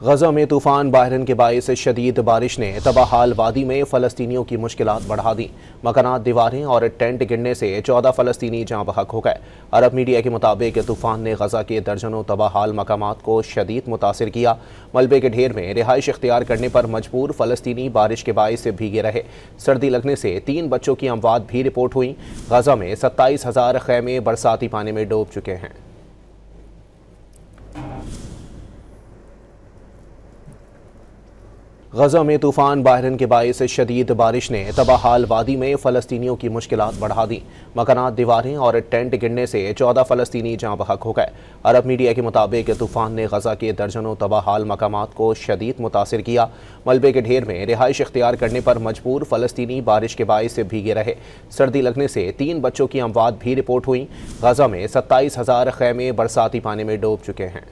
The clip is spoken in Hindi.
गजा में तूफान बाहरन के बायस शदीद बारिश ने तबाहाल वादी में फ़लस्तीनियों की मुश्किलात बढ़ा दी। मकानात, दीवारें और टेंट गिरने से 14 फ़लस्तीनी जाँ बहक हो गए। अरब मीडिया के मुताबिक तूफान ने गजा के दर्जनों तबाहाल मकामात को शदीद मुतासिर किया। मलबे के ढेर में रिहाइश इख्तियार करने पर मजबूर फ़लस्तीनी बारिश के बायस भीगे रहे। सर्दी लगने से 3 बच्चों की अमवात भी रिपोर्ट हुई। गजा में 27,000 खैमे बरसाती पानी में डूब चुके हैं। गजा में तूफान बाहरन के बायस शदीद बारिश ने तबाहाल वादी में फ़लस्तीनियों की मुश्किलात बढ़ा दी। मकानात, दीवारें और टेंट गिरने से 14 फ़लस्तीनी जाँ बहक हो गए। अरब मीडिया के मुताबिक तूफान ने गजा के दर्जनों तबाहाल मकामात को शदीद मुतासिर किया। मलबे के ढेर में रिहाइश इख्तियार करने पर मजबूर फ़लस्तीनी बारिश के बायस भीगे रहे। सर्दी लगने से 3 बच्चों की अमवात भी रिपोर्ट हुई। गजा में 27,000 खैमे बरसाती पानी में डूब चुके हैं।